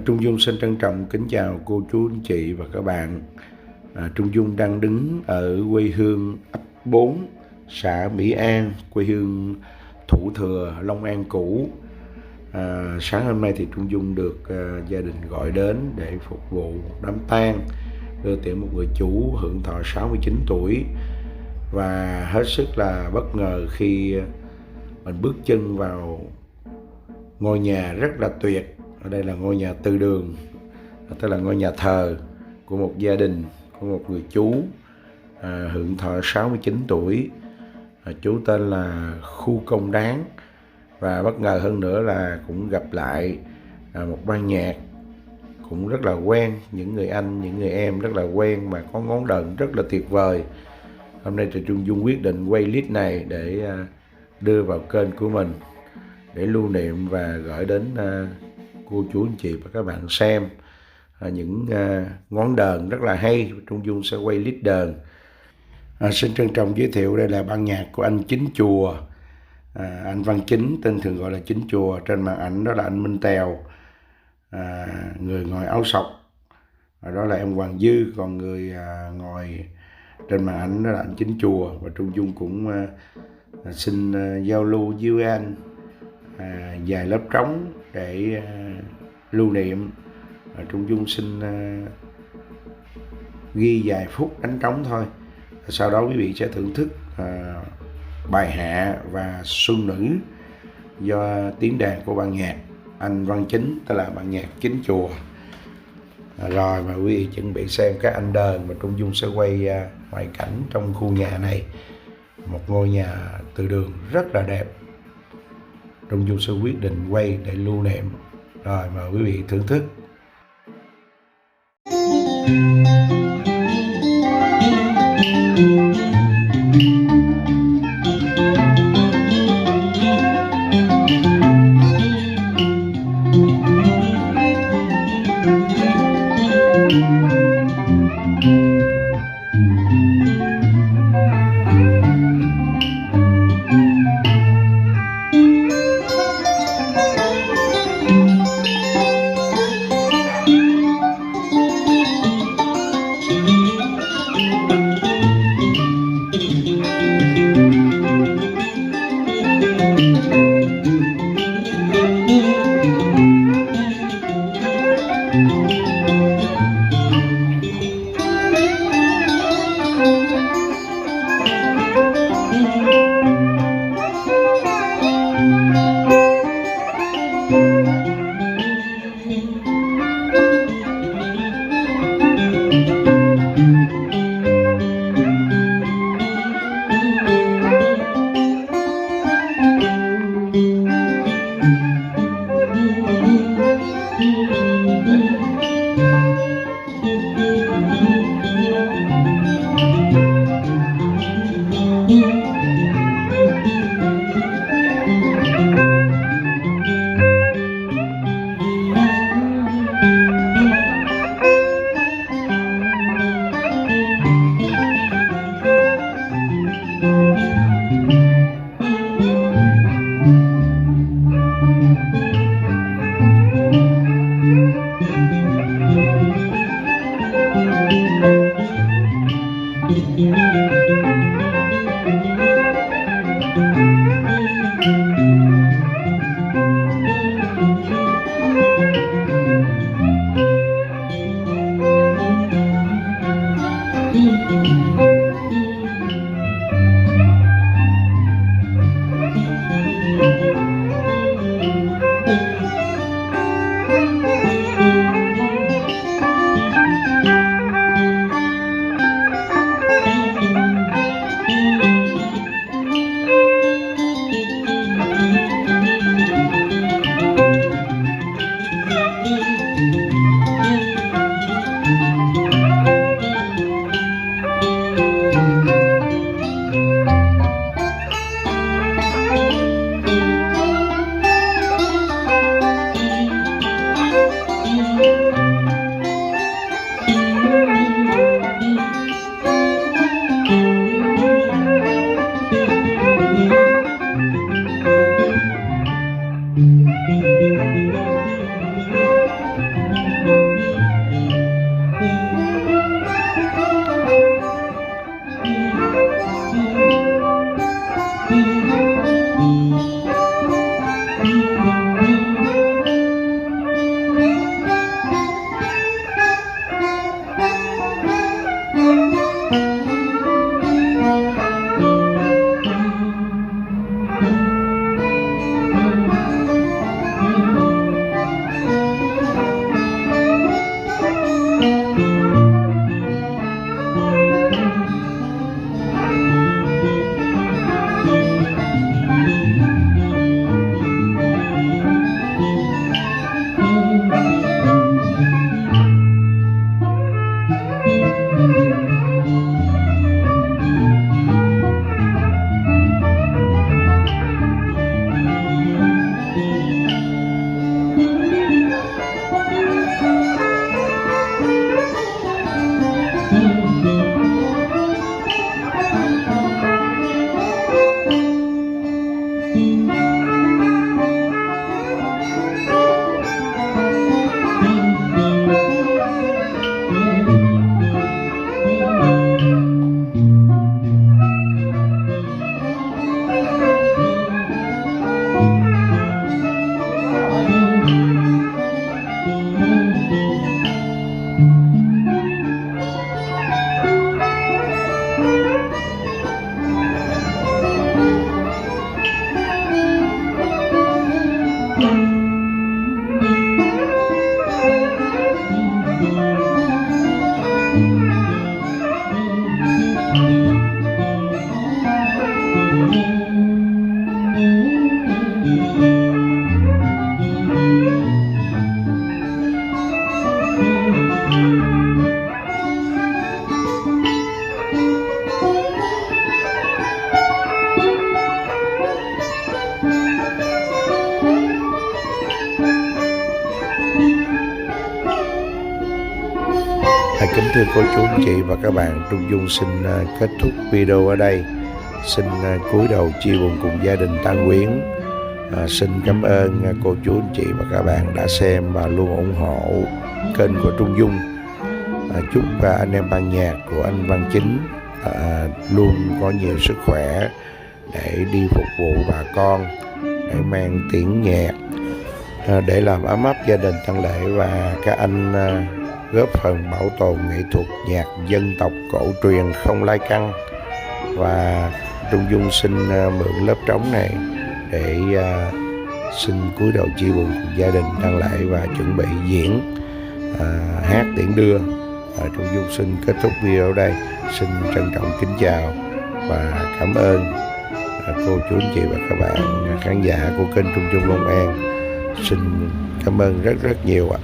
Trung Dung xin trân trọng kính chào cô chú anh chị và các bạn. Trung Dung đang đứng ở quê hương ấp 4, xã Mỹ An, quê hương Thủ Thừa, Long An cũ. Sáng hôm nay thì Trung Dung được gia đình gọi đến để phục vụ đám tang, đưa tiễn một người chú hưởng thọ 69 tuổi. Và hết sức là bất ngờ khi mình bước chân vào ngôi nhà rất là tuyệt. Ở đây là ngôi nhà từ đường, tức là ngôi nhà thờ của một gia đình, của một người chú hưởng thọ 69 tuổi. Chú tên là Khu Công Đáng. Và bất ngờ hơn nữa là cũng gặp lại một ban nhạc cũng rất là quen, những người anh, những người em rất là quen mà có ngón đờn rất là tuyệt vời. Hôm nay thì Trung Dung quyết định quay clip này để đưa vào kênh của mình để lưu niệm và gửi đến cô chú anh chị và các bạn xem những ngón đờn rất là hay. Trung Dung sẽ quay clip đờn. Xin trân trọng giới thiệu đây là ban nhạc của anh Chính Chùa, anh Văn Chính, tên thường gọi là Chính Chùa. Trên màn ảnh đó là anh Minh Tèo, người ngồi áo sọc, đó là em Hoàng Dư, còn người ngồi trên màn ảnh đó là anh Chính Chùa. Và Trung Dung cũng xin giao lưu với anh vài lớp trống để lưu niệm. Trung Dung xin ghi vài phút đánh trống thôi, sau đó quý vị sẽ thưởng thức bài hạ và xuân nữ do tiếng đàn của ban nhạc anh Văn Chính, tức là ban nhạc Chính Chùa. Rồi mà quý vị chuẩn bị xem các anh đờn, và Trung Dung sẽ quay ngoại cảnh trong khu nhà này, một ngôi nhà từ đường rất là đẹp. Trung Dung sẽ quyết định quay để lưu niệm. Rồi mời quý vị thưởng thức. Kính thưa cô chú anh chị và các bạn, Trung Dung xin kết thúc video ở đây. Xin cúi đầu chia buồn cùng gia đình Tăng Quyến. Xin cảm ơn cô chú anh chị và các bạn đã xem và luôn ủng hộ kênh của Trung Dung. Chúc anh em ban nhạc của anh Văn Chính luôn có nhiều sức khỏe để đi phục vụ bà con, để mang tiếng nhạc để làm ấm áp gia đình Tăng Lễ, và các anh góp phần bảo tồn nghệ thuật nhạc dân tộc cổ truyền không lai căng. Và Trung Dung xin mượn lớp trống này để xin cúi đầu chia buồn cùng gia đình Tăng Lễ và chuẩn bị diễn hát tiễn đưa. Trung Dung xin kết thúc video ở đây. Xin trân trọng kính chào và cảm ơn cô chú anh chị và các bạn khán giả của kênh Trung Dung Long An. Xin cảm ơn rất nhiều ạ.